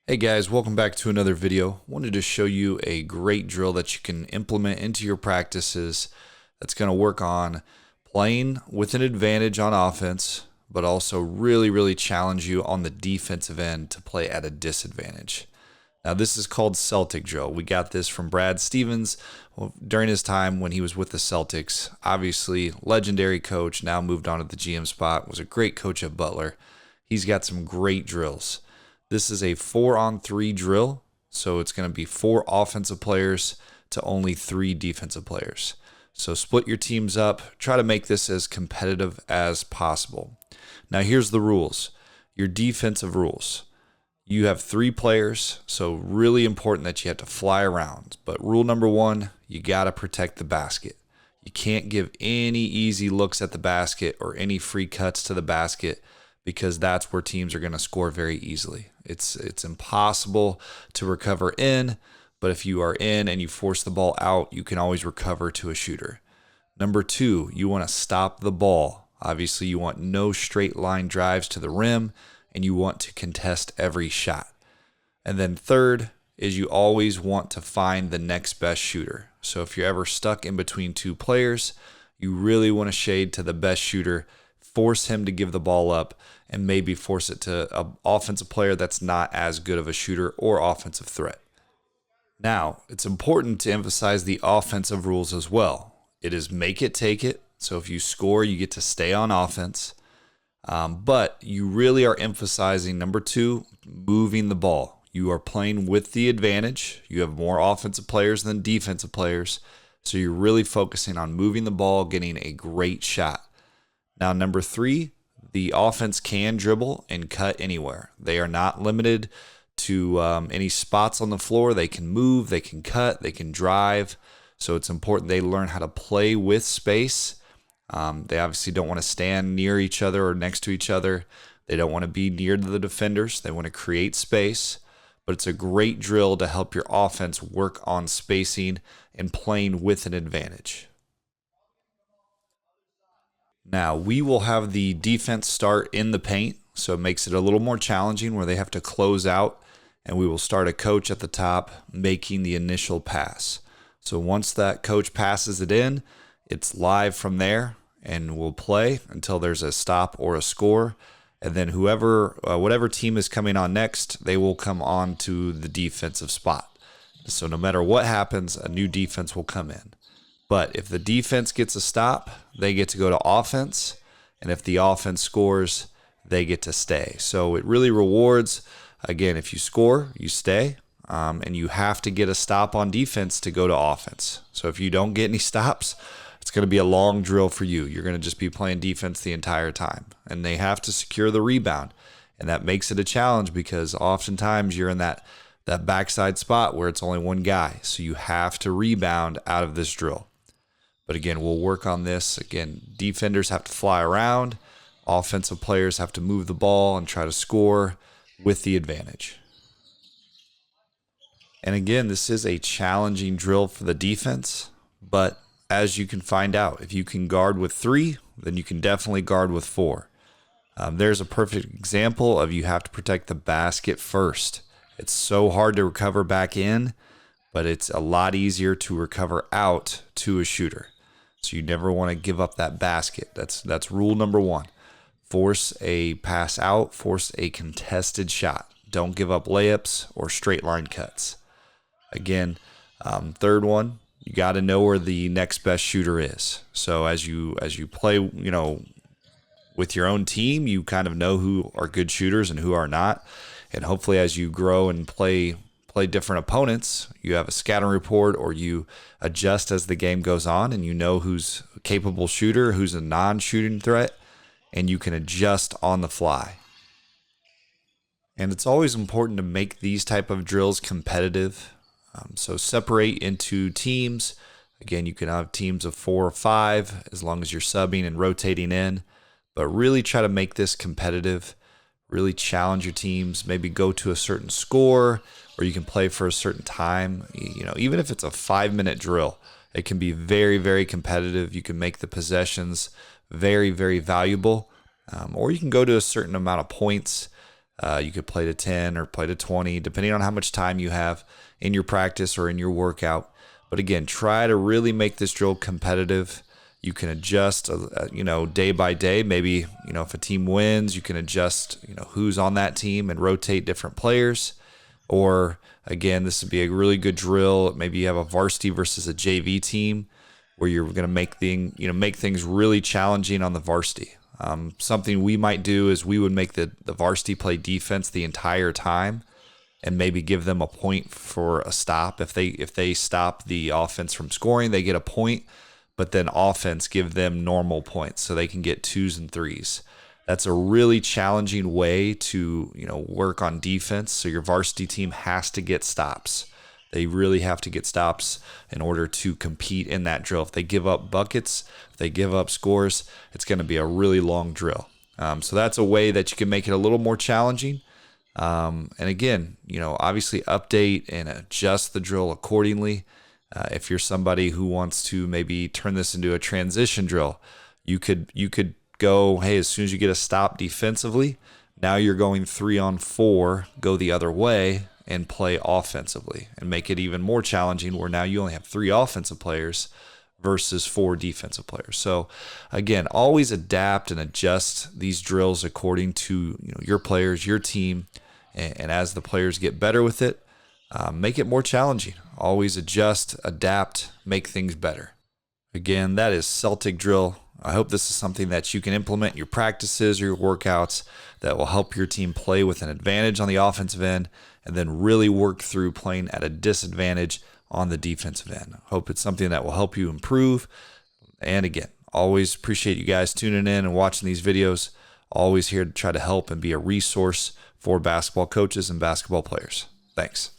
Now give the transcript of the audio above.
Hey guys, welcome back to another video. Wanted to show you a great drill that you can implement into your practices that's going to work on playing with an advantage on offense, but also really challenge you on the defensive end to play at a disadvantage. Now this is called Celtic drill. We got this from Brad Stevens during his time when he was with the Celtics. Obviously, legendary coach, now moved on to the GM spot, was a great coach at Butler. He's got some great drills. This is a 4-on-3 drill, so it's going to be 4 offensive players to only 3 defensive players. So split your teams up, try to make this as competitive as possible. Now here's the rules. Your defensive rules. You have 3 players, so really important that you have to fly around. But rule number 1, you got to protect the basket. You can't give any easy looks at the basket or any free cuts to the basket, because that's where teams are going to score very easily. It's impossible to recover in, but if you are in and you force the ball out, you can always recover to a shooter. Number 2, you want to stop the ball. Obviously, you want no straight line drives to the rim, and you want to contest every shot. And then third is you always want to find the next best shooter. So if you're ever stuck in between 2 players, you really want to shade to the best shooter, force him to give the ball up, and maybe force it to an offensive player that's not as good of a shooter or offensive threat. Now, it's important to emphasize the offensive rules as well. It is make it, take it. So if you score, you get to stay on offense. But you really are emphasizing, number 2, moving the ball. You are playing with the advantage. You have more offensive players than defensive players. So you're really focusing on moving the ball, getting a great shot. Now, number 3, the offense can dribble and cut anywhere. They are not limited to any spots on the floor. They can move, they can cut, they can drive. So it's important they learn how to play with space. They obviously don't want to stand near each other or next to each other. They don't want to be near to the defenders. They want to create space. But it's a great drill to help your offense work on spacing and playing with an advantage. Now, we will have the defense start in the paint, so it makes it a little more challenging where they have to close out, and we will start a coach at the top making the initial pass. So once that coach passes it in, it's live from there, and we'll play until there's a stop or a score, and then whatever team is coming on next, they will come on to the defensive spot. So no matter what happens, a new defense will come in. But if the defense gets a stop, they get to go to offense. And if the offense scores, they get to stay. So it really rewards, again, if you score, you stay. And you have to get a stop on defense to go to offense. So if you don't get any stops, it's going to be a long drill for you. You're going to just be playing defense the entire time. And they have to secure the rebound. And that makes it a challenge because oftentimes you're in that backside spot where it's only one guy. So you have to rebound out of this drill. But again, we'll work on this. Again, defenders have to fly around. Offensive players have to move the ball and try to score with the advantage. And again, this is a challenging drill for the defense. But as you can find out, if you can guard with 3, then you can definitely guard with 4. There's a perfect example of you have to protect the basket first. It's so hard to recover back in, but it's a lot easier to recover out to a shooter. So you never want to give up that basket. That's rule number 1. Force a pass out, force a contested shot. Don't give up layups or straight line cuts. Again, third one, you got to know where the next best shooter is. So as you play, with your own team, you kind of know who are good shooters and who are not. And hopefully as you grow and play different opponents, you have a scouting report or you adjust as the game goes on and you know who's a capable shooter, who's a non-shooting threat, and you can adjust on the fly. And it's always important to make these type of drills competitive. So separate into teams. Again, you can have teams of 4 or 5 as long as you're subbing and rotating in, but really try to make this competitive. Really challenge your teams, maybe go to a certain score, or you can play for a certain time. Even if it's a 5-minute drill, it can be very competitive. You can make the possessions very valuable, or you can go to a certain amount of points. You could play to 10 or play to 20, depending on how much time you have in your practice or in your workout. But again, try to really make this drill competitive. You can adjust, day by day. Maybe, if a team wins, you can adjust, who's on that team and rotate different players. Or again, this would be a really good drill. Maybe you have a varsity versus a JV team where you're going to make things really challenging on the varsity. Something we might do is we would make the varsity play defense the entire time, and maybe give them a point for a stop. If they stop the offense from scoring, they get a point, but then offense give them normal points so they can get 2s and 3s. That's a really challenging way to work on defense. So your varsity team has to get stops. They really have to get stops in order to compete in that drill. If they give up buckets, if they give up scores, it's going to be a really long drill. So that's a way that you can make it a little more challenging. And again, obviously update and adjust the drill accordingly. If you're somebody who wants to maybe turn this into a transition drill, you could go, hey, as soon as you get a stop defensively, now you're going 3-on-4, go the other way and play offensively, and make it even more challenging where now you only have 3 offensive players versus 4 defensive players. So again, always adapt and adjust these drills according to your players, your team, and as the players get better with it, make it more challenging. Always adjust, adapt, make things better. Again, that is Celtic drill. I hope this is something that you can implement in your practices or your workouts that will help your team play with an advantage on the offensive end, and then really work through playing at a disadvantage on the defensive end. Hope it's something that will help you improve. And again, always appreciate you guys tuning in and watching these videos. Always here to try to help and be a resource for basketball coaches and basketball players. Thanks.